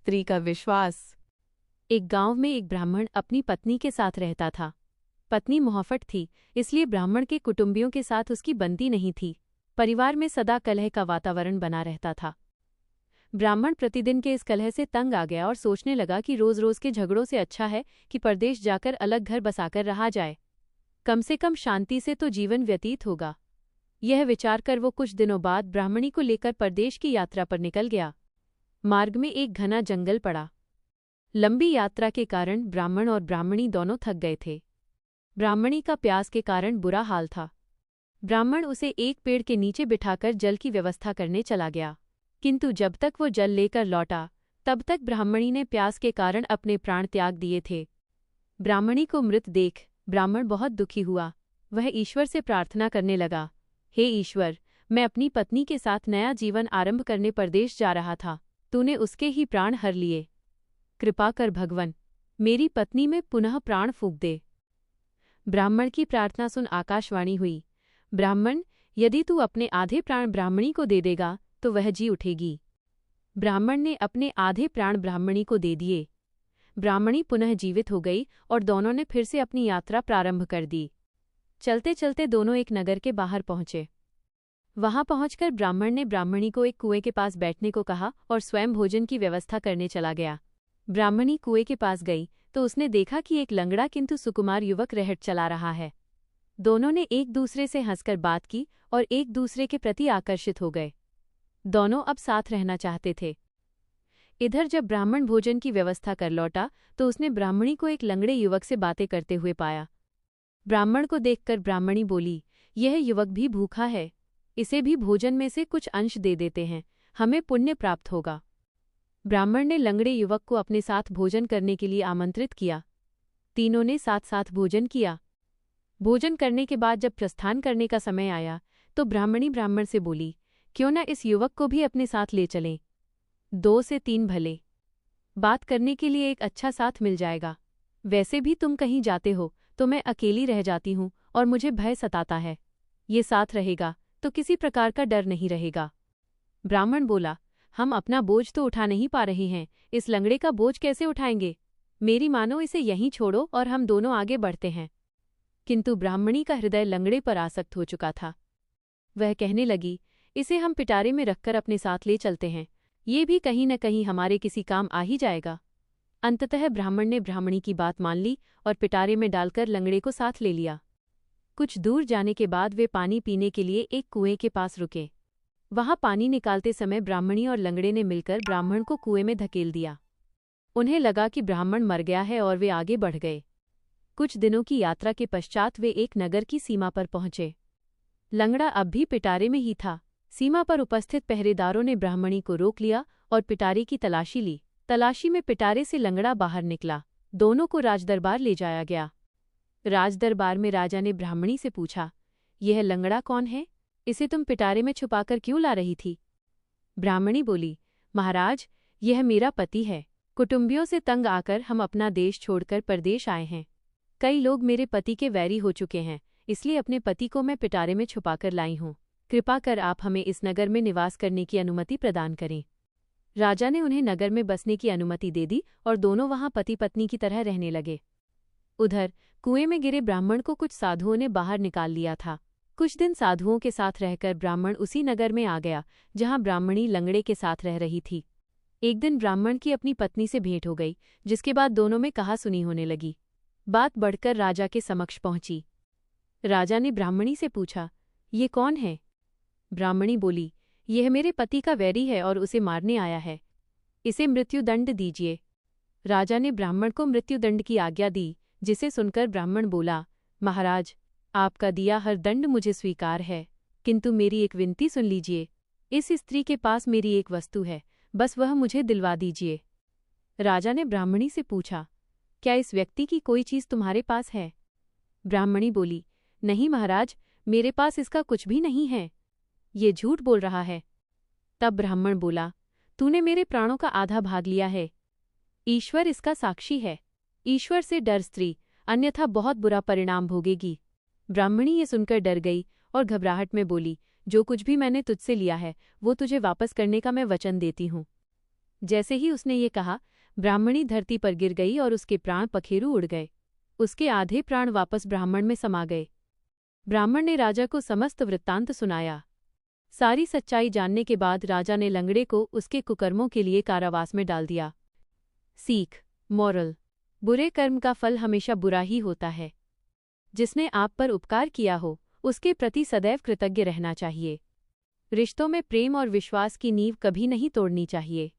स्त्री का विश्वास। एक गांव में एक ब्राह्मण अपनी पत्नी के साथ रहता था। पत्नी मुहफ्फट थी, इसलिए ब्राह्मण के कुटुंबियों के साथ उसकी बनती नहीं थी। परिवार में सदा कलह का वातावरण बना रहता था। ब्राह्मण प्रतिदिन के इस कलह से तंग आ गया और सोचने लगा कि रोज रोज के झगड़ों से अच्छा है कि परदेश जाकर अलग घर बसाकर रहा जाए। कम से कम शांति से तो जीवन व्यतीत होगा। यह विचार कर वो कुछ दिनों बाद ब्राह्मणी को लेकर परदेश की यात्रा पर निकल गया। मार्ग में एक घना जंगल पड़ा। लंबी यात्रा के कारण ब्राह्मण और ब्राह्मणी दोनों थक गए थे। ब्राह्मणी का प्यास के कारण बुरा हाल था। ब्राह्मण उसे एक पेड़ के नीचे बिठाकर जल की व्यवस्था करने चला गया, किंतु जब तक वो जल लेकर लौटा तब तक ब्राह्मणी ने प्यास के कारण अपने प्राण त्याग दिए थे। ब्राह्मणी को मृत देख ब्राह्मण बहुत दुखी हुआ। वह ईश्वर से प्रार्थना करने लगा, हे ईश्वर, मैं अपनी पत्नी के साथ नया जीवन आरंभ करने परदेश जा रहा था, तूने उसके ही प्राण हर लिए। कृपा कर भगवन, मेरी पत्नी में पुनः प्राण फूंक दे। ब्राह्मण की प्रार्थना सुन आकाशवाणी हुई, ब्राह्मण, यदि तू अपने आधे प्राण ब्राह्मणी को दे देगा तो वह जी उठेगी। ब्राह्मण ने अपने आधे प्राण ब्राह्मणी को दे दिए। ब्राह्मणी पुनः जीवित हो गई और दोनों ने फिर से अपनी यात्रा प्रारंभ कर दी। चलते चलते दोनों एक नगर के बाहर पहुंचे। वहां पहुंचकर ब्राह्मण ने ब्राह्मणी को एक कुएं के पास बैठने को कहा और स्वयं भोजन की व्यवस्था करने चला गया। ब्राह्मणी कुएं के पास गई तो उसने देखा कि एक लंगड़ा किंतु सुकुमार युवक रहट चला रहा है। दोनों ने एक दूसरे से हंसकर बात की और एक दूसरे के प्रति आकर्षित हो गए। दोनों अब साथ रहना चाहते थे। इधर जब ब्राह्मण भोजन की व्यवस्था कर लौटा तो उसने ब्राह्मणी को एक लंगड़े युवक से बातें करते हुए पाया। ब्राह्मण को देखकर ब्राह्मणी बोली, यह युवक भी भूखा है, इसे भी भोजन में से कुछ अंश दे देते हैं, हमें पुण्य प्राप्त होगा। ब्राह्मण ने लंगड़े युवक को अपने साथ भोजन करने के लिए आमंत्रित किया। तीनों ने साथ साथ भोजन किया। भोजन करने के बाद जब प्रस्थान करने का समय आया तो ब्राह्मणी ब्राह्मण से बोली, क्यों न इस युवक को भी अपने साथ ले चलें, 2 से 3 भले, बात करने के लिए एक अच्छा साथ मिल जाएगा। वैसे भी तुम कहीं जाते हो तो मैं अकेली रह जाती हूँ और मुझे भय सताता है, ये साथ रहेगा तो किसी प्रकार का डर नहीं रहेगा। ब्राह्मण बोला, हम अपना बोझ तो उठा नहीं पा रहे हैं, इस लंगड़े का बोझ कैसे उठाएंगे? मेरी मानो इसे यहीं छोड़ो और हम दोनों आगे बढ़ते हैं। किंतु ब्राह्मणी का हृदय लंगड़े पर आसक्त हो चुका था। वह कहने लगी, इसे हम पिटारे में रखकर अपने साथ ले चलते हैं, ये भी कहीं न कहीं हमारे किसी काम आ ही जाएगा। अंततः ब्राह्मण ने ब्राह्मणी की बात मान ली और पिटारे में डालकर लंगड़े को साथ ले लिया। कुछ दूर जाने के बाद वे पानी पीने के लिए एक कुएं के पास रुके। वहां पानी निकालते समय ब्राह्मणी और लंगड़े ने मिलकर ब्राह्मण को कुएं में धकेल दिया। उन्हें लगा कि ब्राह्मण मर गया है और वे आगे बढ़ गए। कुछ दिनों की यात्रा के पश्चात वे एक नगर की सीमा पर पहुंचे। लंगड़ा अब भी पिटारे में ही था। सीमा पर उपस्थित पहरेदारों ने ब्राह्मणी को रोक लिया और पिटारे की तलाशी ली। तलाशी में पिटारे से लंगड़ा बाहर निकला। दोनों को राजदरबार ले जाया गया। राजदरबार में राजा ने ब्राह्मणी से पूछा, यह लंगड़ा कौन है? इसे तुम पिटारे में छुपाकर क्यों ला रही थी? ब्राह्मणी बोली, महाराज, यह मेरा पति है। कुटुंबियों से तंग आकर हम अपना देश छोड़कर परदेश आए हैं। कई लोग मेरे पति के वैरी हो चुके हैं, इसलिए अपने पति को मैं पिटारे में छुपाकर लाई हूँ। कृपा कर आप हमें इस नगर में निवास करने की अनुमति प्रदान करें। राजा ने उन्हें नगर में बसने की अनुमति दे दी और दोनों वहां पति पत्नी की तरह रहने लगे। उधर कुएं में गिरे ब्राह्मण को कुछ साधुओं ने बाहर निकाल लिया था। कुछ दिन साधुओं के साथ रहकर ब्राह्मण उसी नगर में आ गया जहां ब्राह्मणी लंगड़े के साथ रह रही थी। एक दिन ब्राह्मण की अपनी पत्नी से भेंट हो गई, जिसके बाद दोनों में कहासुनी होने लगी। बात बढ़कर राजा के समक्ष पहुंची। राजा ने ब्राह्मणी से पूछा, ये कौन है? ब्राह्मणी बोली, यह मेरे पति का वैरी है और उसे मारने आया है, इसे मृत्युदंड दीजिए। राजा ने ब्राह्मण को मृत्युदंड की आज्ञा दी, जिसे सुनकर ब्राह्मण बोला, महाराज, आपका दिया हर दंड मुझे स्वीकार है, किंतु मेरी एक विनती सुन लीजिए। इस स्त्री के पास मेरी एक वस्तु है, बस वह मुझे दिलवा दीजिए। राजा ने ब्राह्मणी से पूछा, क्या इस व्यक्ति की कोई चीज़ तुम्हारे पास है? ब्राह्मणी बोली, नहीं महाराज, मेरे पास इसका कुछ भी नहीं है, ये झूठ बोल रहा है। तब ब्राह्मण बोला, तूने मेरे प्राणों का आधा भाग लिया है, ईश्वर इसका साक्षी है। ईश्वर से डर स्त्री, अन्यथा बहुत बुरा परिणाम भोगेगी। ब्राह्मणी ये सुनकर डर गई और घबराहट में बोली, जो कुछ भी मैंने तुझसे लिया है वो तुझे वापस करने का मैं वचन देती हूँ। जैसे ही उसने ये कहा, ब्राह्मणी धरती पर गिर गई और उसके प्राण पखेरु उड़ गए। उसके आधे प्राण वापस ब्राह्मण में समा गए। ब्राह्मण ने राजा को समस्त वृत्तांत सुनाया। सारी सच्चाई जानने के बाद राजा ने लंगड़े को उसके कुकर्मों के लिए कारावास में डाल दिया। सीख, मॉरल, बुरे कर्म का फल हमेशा बुरा ही होता है। जिसने आप पर उपकार किया हो, उसके प्रति सदैव कृतज्ञ रहना चाहिए। रिश्तों में प्रेम और विश्वास की नींव कभी नहीं तोड़नी चाहिए।